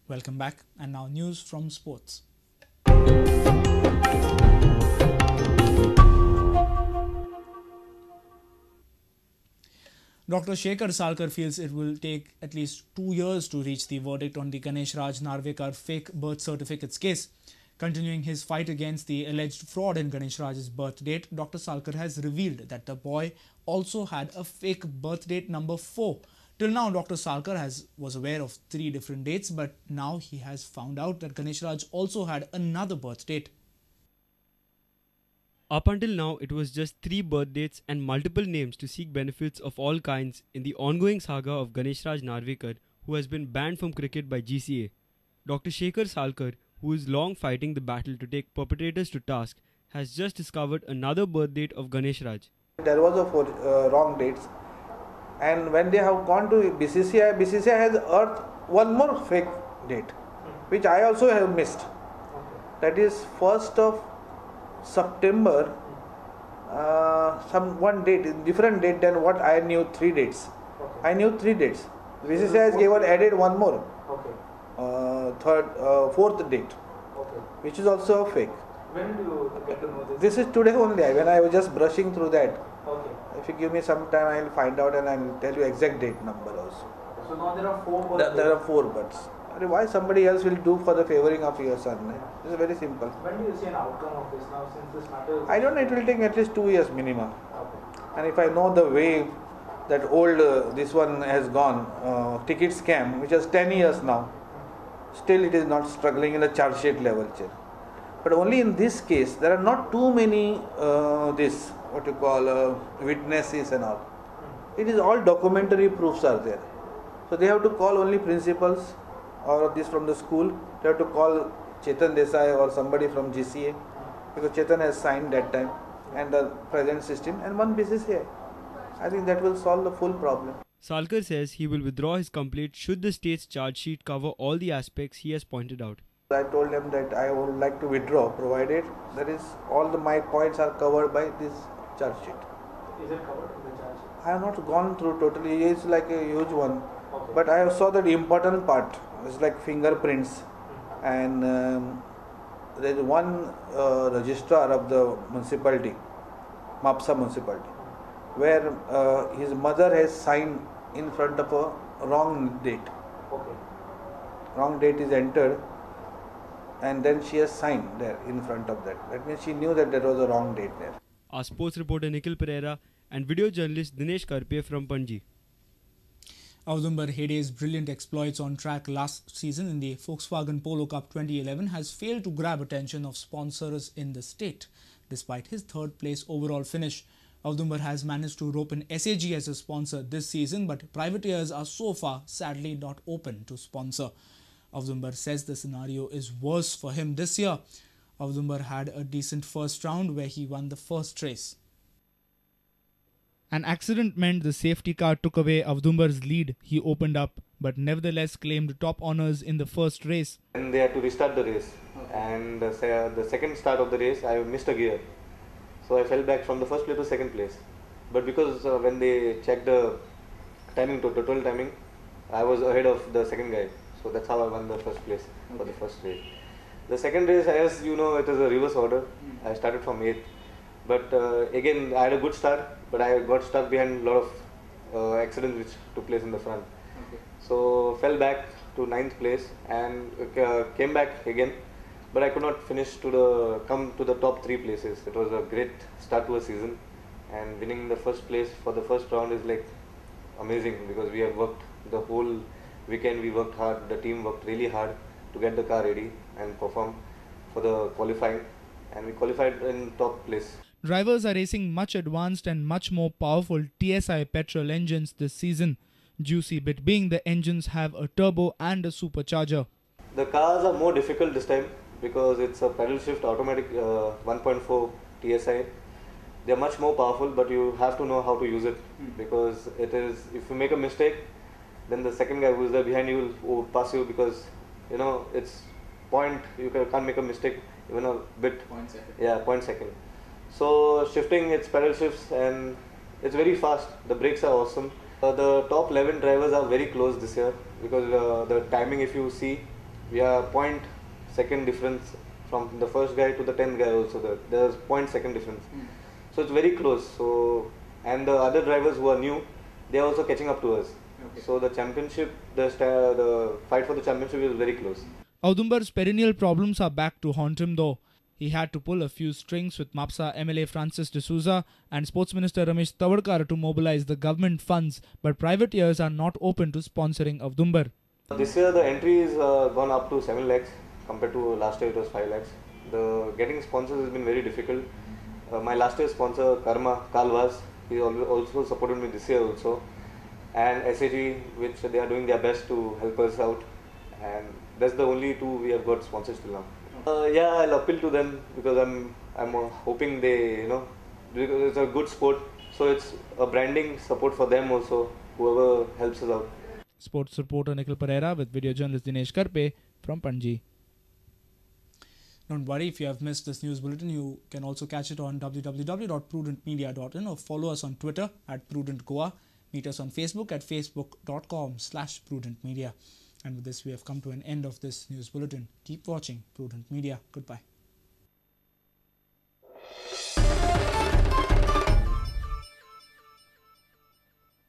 Welcome back, and now news from sports. Dr. Shekhar Salkar feels it will take at least 2 years to reach the verdict on the Ganesh Raj Narvekar fake birth certificates case. Continuing his fight against the alleged fraud in Ganesh Raj's birth date, Dr. Salkar has revealed that the boy also had a fake birth date number 4. Till now, Dr. Salkar was aware of 3 different dates, but now he has found out that Ganesh Raj also had another birth date. Up until now, it was just 3 birth dates and multiple names to seek benefits of all kinds in the ongoing saga of Ganesh Raj Narvekar, who has been banned from cricket by GCA. Dr. Shekhar Salkar, who is long fighting the battle to take perpetrators to task, has just discovered another birth date of Ganesh Raj. There was a wrong dates, and when they have gone to BCCI has earthed one more fake date, which I also have missed. That is 1st of September, one date, different date than what I knew. 3 dates. Okay. I knew 3 dates. BCCI has added one more. Okay. Fourth date. Okay. Which is also a fake. When do you get to know this? This is today only. When I was just brushing through that. Okay. If you give me some time, I will find out and I will tell you exact date number also. So now there are 4 births. There are 4 births. Why somebody else will do for the favoring of your son? This is very simple. When do you see an outcome of this now, since this matter? I don't know, it will take at least 2 years minimum. Okay. And if I know the way that old this one has gone, ticket scam, which has 10 years now, still it is not struggling in the charge sheet level. But only in this case, there are not too many witnesses and all. It is all documentary proofs are there. So they have to call only principals or this from the school. They have to call Chetan Desai or somebody from GCA, because Chetan has signed that time, and the present system, and one BCCI. I think that will solve the full problem. Salkar says he will withdraw his complaint should the state's charge sheet cover all the aspects he has pointed out. I told them that I would like to withdraw, provided that is my points are covered by this charge sheet. Is it covered in the charge sheet? I have not gone through totally. It's like a huge one. Okay. But I saw that important part. It's like fingerprints, and there is one registrar of the municipality, Mapsa municipality, where his mother has signed in front of a wrong date. Okay. Wrong date is entered, and then she has signed there in front of that. That means she knew that there was a wrong date there. Our sports reporter Nikhil Pereira and video journalist Dinesh Karpe from Panji. Avdumbar Heday's brilliant exploits on track last season in the Volkswagen Polo Cup 2011 has failed to grab attention of sponsors in the state. Despite his 3rd place overall finish, Avdumbar has managed to rope in SAG as a sponsor this season, but privateers are so far sadly not open to sponsor. Avdumbar says the scenario is worse for him this year. Avdumbar had a decent first round where he won the first race. An accident meant the safety car took away Avdumbar's lead. He opened up, but nevertheless claimed top honours in the first race. And they had to restart the race. Okay. And the second start of the race, I missed a gear. So I fell back from the first place to second place. But because when they checked the timing, total timing, I was ahead of the second guy. So that's how I won the first place for the first race. The second race, as you know, it is a reverse order. I started from 8th. But again, I had a good start, but I got stuck behind a lot of accidents which took place in the front. Okay. So fell back to 9th place and came back again, but I could not finish come to the top 3 places. It was a great start to a season, and winning the first place for the first round is like amazing, because we have worked the whole weekend. We worked hard. The team worked really hard to get the car ready and perform for the qualifying, and we qualified in top place. Drivers are racing much advanced and much more powerful TSI petrol engines this season. Juicy bit being the engines have a turbo and a supercharger. The cars are more difficult this time because it's a pedal shift automatic 1.4 TSI. They are much more powerful, but you have to know how to use it, because it is, if you make a mistake, then the second guy who is there behind you will pass you, because you know it's you can't make a mistake even a bit. Point second. Yeah, point second. So shifting, it's pedal shifts and it's very fast. The brakes are awesome. The top 11 drivers are very close this year, because the timing, if you see, We are point second difference from the first guy to the 10th guy also. There's point second difference. So it's very close. So and the other drivers who are new, they are also catching up to us. So the championship, the fight for the championship is very close. Audumbar's perennial problems are back to haunt him though. He had to pull a few strings with MAPSA MLA Francis D'Souza and Sports Minister Ramesh Tavadkar to mobilize the government funds, but private ears are not open to sponsoring Audumbar. This year the entry is gone up to 7 lakhs compared to last year it was 5 lakhs. The getting sponsors has been very difficult. My last year sponsor Karma Kalvas, he also supported me this year also, and SAG, which they are doing their best to help us out, and that's the only two we have got sponsors till now. Yeah, I'll appeal to them because I'm hoping they, because it's a good sport, so it's a branding support for them also, whoever helps us out. Sports reporter Nikhil Pereira with video journalist Dinesh Karpe from Panji. Don't worry if you have missed this news bulletin, you can also catch it on www.prudentmedia.in or follow us on Twitter @PrudentGoa. Meet us on Facebook at facebook.com/PrudentMedia. And with this, we have come to an end of this news bulletin. Keep watching Prudent Media. Goodbye.